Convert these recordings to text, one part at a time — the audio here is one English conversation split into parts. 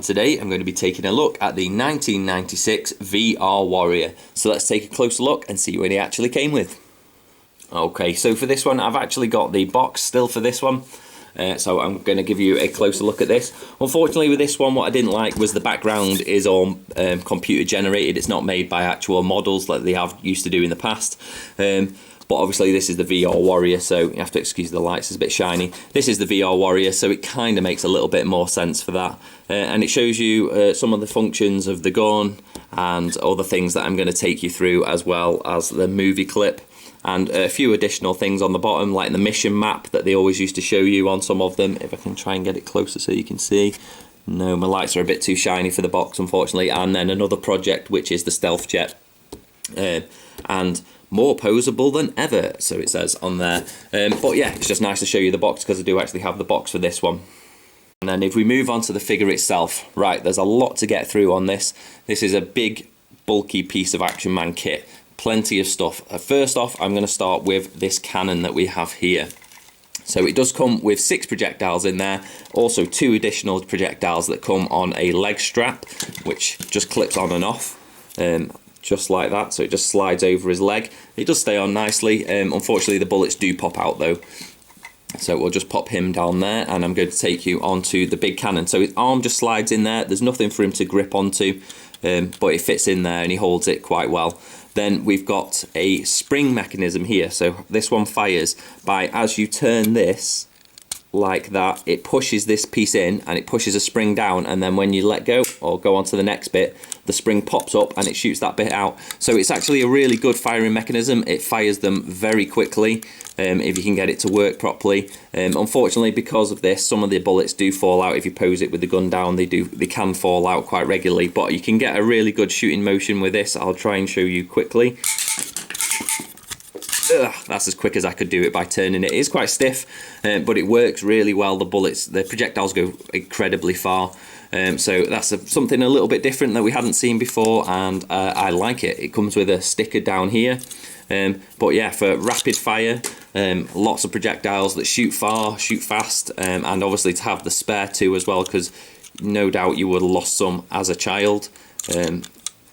today I'm going to be taking a look at the 1996 VR Warrior. So let's take a closer look and see what he actually came with. Okay, so for this one I've actually got the box still for this one. So I'm going to give you a closer look at this. Unfortunately with this one, what I didn't like was the background is all computer generated. It's not made by actual models like they have used to do in the past. But obviously this is the VR Warrior, so you have to excuse the lights, it's a bit shiny. This is the VR Warrior, so it kind of makes a little bit more sense for that. And it shows you some of the functions of the gun and other things that I'm going to take you through, as well as the movie clip. And a few additional things on the bottom, like the mission map that they always used to show you on some of them. If I can try and get it closer so you can see. No, my lights are a bit too shiny for the box, unfortunately. And then another project, which is the stealth jet. And more posable than ever, so it says on there. But yeah, it's just nice to show you the box, because I do actually have the box for this one. And then if we move on to the figure itself, right, there's a lot to get through on this. This is a big, bulky piece of Action Man kit. Plenty of stuff. First off, I'm going to start with this cannon that we have here. So it does come with 6 projectiles in there, also 2 additional projectiles that come on a leg strap, which just clips on and off, just like that. So it just slides over his leg. It does stay on nicely. Unfortunately, the bullets do pop out though. So we'll just pop him down there, and I'm going to take you onto the big cannon. So his arm just slides in there. There's nothing for him to grip onto, but it fits in there and he holds it quite well. Then we've got a spring mechanism here. So this one fires by, as you turn this like that, it pushes this piece in and it pushes a spring down, and then when you let go or go on to the next bit, the spring pops up and it shoots that bit out. So it's actually a really good firing mechanism. It fires them very quickly if you can get it to work properly. Unfortunately, because of this, some of the bullets do fall out if you pose it with the gun down. They can fall out quite regularly, but you can get a really good shooting motion with this. I'll try and show you quickly. That's as quick as I could do it by turning it. It is quite stiff, but it works really well. The projectiles go incredibly far. So that's something a little bit different that we hadn't seen before, and I like it. It comes with a sticker down here. But yeah, for rapid fire, lots of projectiles that shoot far, shoot fast, and obviously to have the spare 2 as well, because no doubt you would have lost some as a child.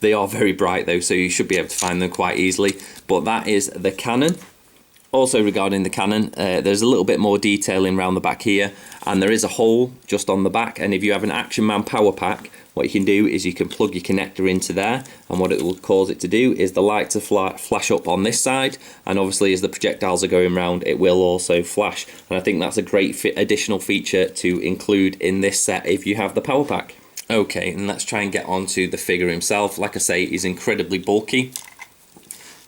They are very bright though, so you should be able to find them quite easily. But that is the cannon. Also regarding the cannon, there's a little bit more detailing around the back here, and there is a hole just on the back. And if you have an Action Man power pack, what you can do is you can plug your connector into there, and what it will cause it to do is the light to flash up on this side, and obviously as the projectiles are going around, it will also flash. And I think that's a great additional feature to include in this set if you have the power pack. Okay, and let's try and get onto the figure himself. Like I say, he's incredibly bulky.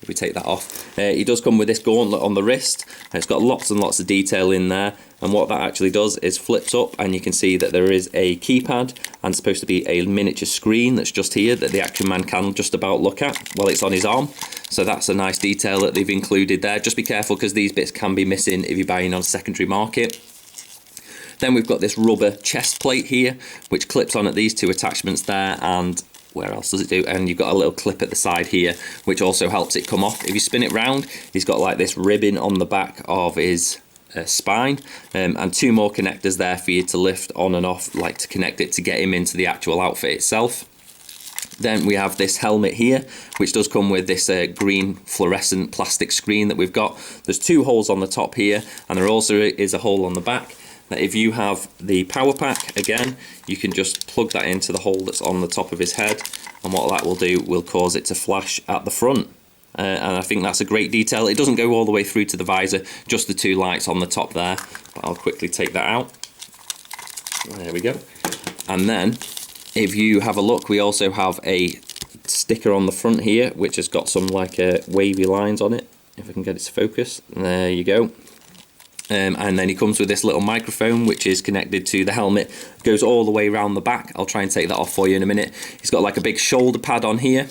If we take that off, he does come with this gauntlet on the wrist. It's got lots and lots of detail in there, and what that actually does is flips up, and you can see that there is a keypad and supposed to be a miniature screen that's just here that the Action Man can just about look at while it's on his arm. So that's a nice detail that they've included there. Just be careful, because these bits can be missing if you're buying on a secondary market. Then we've got this rubber chest plate here, which clips on at these 2 attachments there, and where else does it do? And you've got a little clip at the side here, which also helps it come off. If you spin it round, he's got like this ribbon on the back of his spine, and 2 more connectors there for you to lift on and off, like to connect it to get him into the actual outfit itself. Then we have this helmet here, which does come with this green fluorescent plastic screen that we've got. There's 2 holes on the top here, and there also is a hole on the back. That if you have the power pack, again, you can just plug that into the hole that's on the top of his head, and what that will do will cause it to flash at the front. And I think that's a great detail. It doesn't go all the way through to the visor, just the 2 lights on the top there, but I'll quickly take that out. There we go. And then if you have a look, we also have a sticker on the front here, which has got some like wavy lines on it. If I can get it to focus, there you go. And then he comes with this little microphone, which is connected to the helmet, goes all the way around the back. I'll try and take that off for you in a minute. He's got like a big shoulder pad on here,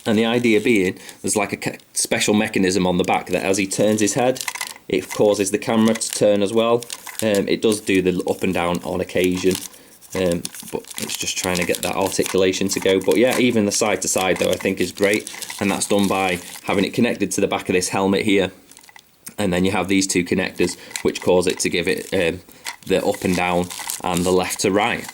and the idea being there's like a special mechanism on the back that as he turns his head, it causes the camera to turn as well. It does do the up and down on occasion, but it's just trying to get that articulation to go. But yeah, even the side to side though I think is great, and that's done by having it connected to the back of this helmet here. And then you have these 2 connectors which cause it to give it the up and down and the left to right.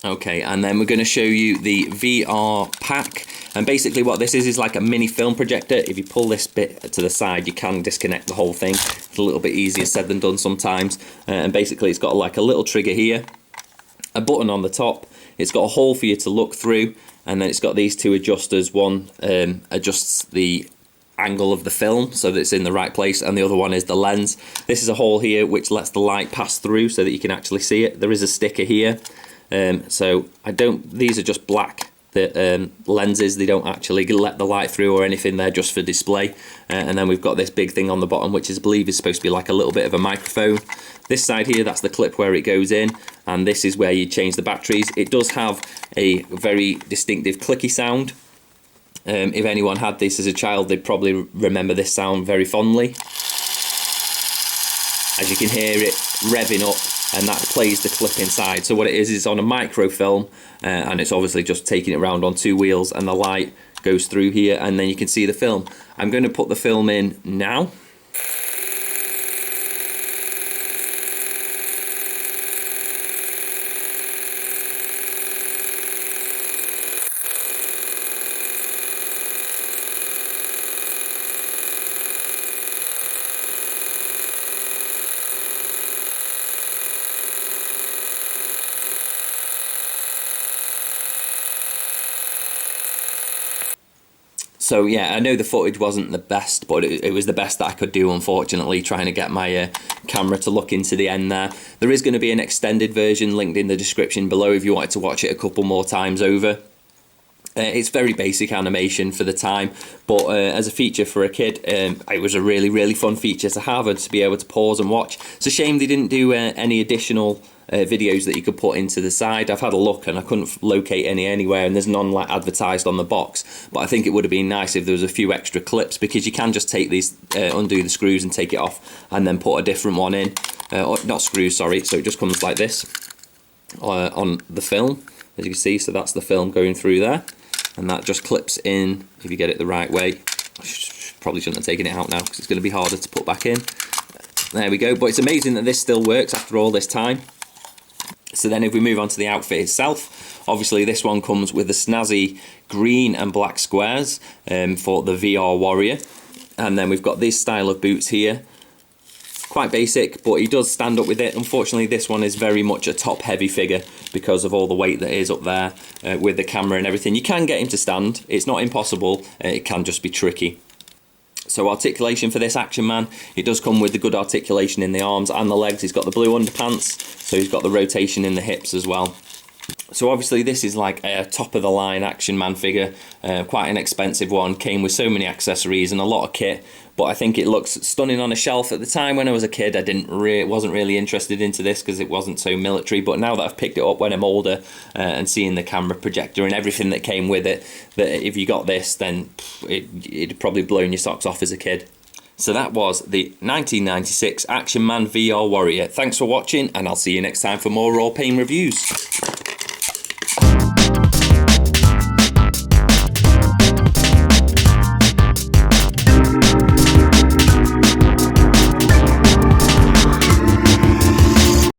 Okay, and then we're going to show you the VR pack. And basically what this is like a mini film projector. If you pull this bit to the side, you can disconnect the whole thing. It's a little bit easier said than done sometimes. And basically it's got like a little trigger here, a button on the top. It's got a hole for you to look through, and then it's got these two adjusters. One adjusts the angle of the film so that it's in the right place, and the other one is the lens. This is a hole here which lets the light pass through so that you can actually see it. There is a sticker here. So these are just black, the lenses. They don't actually let the light through or anything. They're just for display. And then we've got this big thing on the bottom, which I believe is supposed to be like a little bit of a microphone. This side here, that's the clip where it goes in, and this is where you change the batteries. It does have a very distinctive clicky sound. If anyone had this as a child, they'd probably remember this sound very fondly. As you can hear it revving up, and that plays the clip inside. So what it is on a microfilm, and it's obviously just taking it around on two wheels, and the light goes through here, and then you can see the film. I'm going to put the film in now. So yeah, I know the footage wasn't the best, but it was the best that I could do, unfortunately, trying to get my camera to look into the end there. There is going to be an extended version linked in the description below if you wanted to watch it a couple more times over. It's very basic animation for the time, but as a feature for a kid, it was a really fun feature to have and to be able to pause and watch. It's a shame they didn't do any additional videos that you could put into the side. I've had a look and I couldn't locate any anywhere, and there's none like advertised on the box, but I think it would have been nice if there was a few extra clips, because you can just take these, undo the screws and take it off, and then put a different one in. Not screws, sorry, so it just comes like this on the film, as you can see. So that's the film going through there, and that just clips in if you get it the right way. Probably shouldn't have taken it out now because it's going to be harder to put back in. There we go, but it's amazing that this still works after all this time. So then if we move on to the outfit itself, obviously this one comes with the snazzy green and black squares for the VR Warrior. And then we've got this style of boots here. Quite basic, but he does stand up with it. Unfortunately, this one is very much a top heavy figure because of all the weight that is up there with the camera and everything. You can get him to stand. It's not impossible. It can just be tricky. So articulation for this action man, it does come with the good articulation in the arms and the legs. He's got the blue underpants, so he's got the rotation in the hips as well. So obviously this is like a top of the line action man figure, quite an expensive one, came with so many accessories and a lot of kit, but I think it looks stunning on a shelf. At the time when I was a kid, I wasn't really interested into this because it wasn't so military, but now that I've picked it up when I'm older and seeing the camera projector and everything that came with it, that if you got this, then it'd probably blown your socks off as a kid. So that was the 1996 Action Man VR Warrior. Thanks for watching, and I'll see you next time for more Rawpain reviews.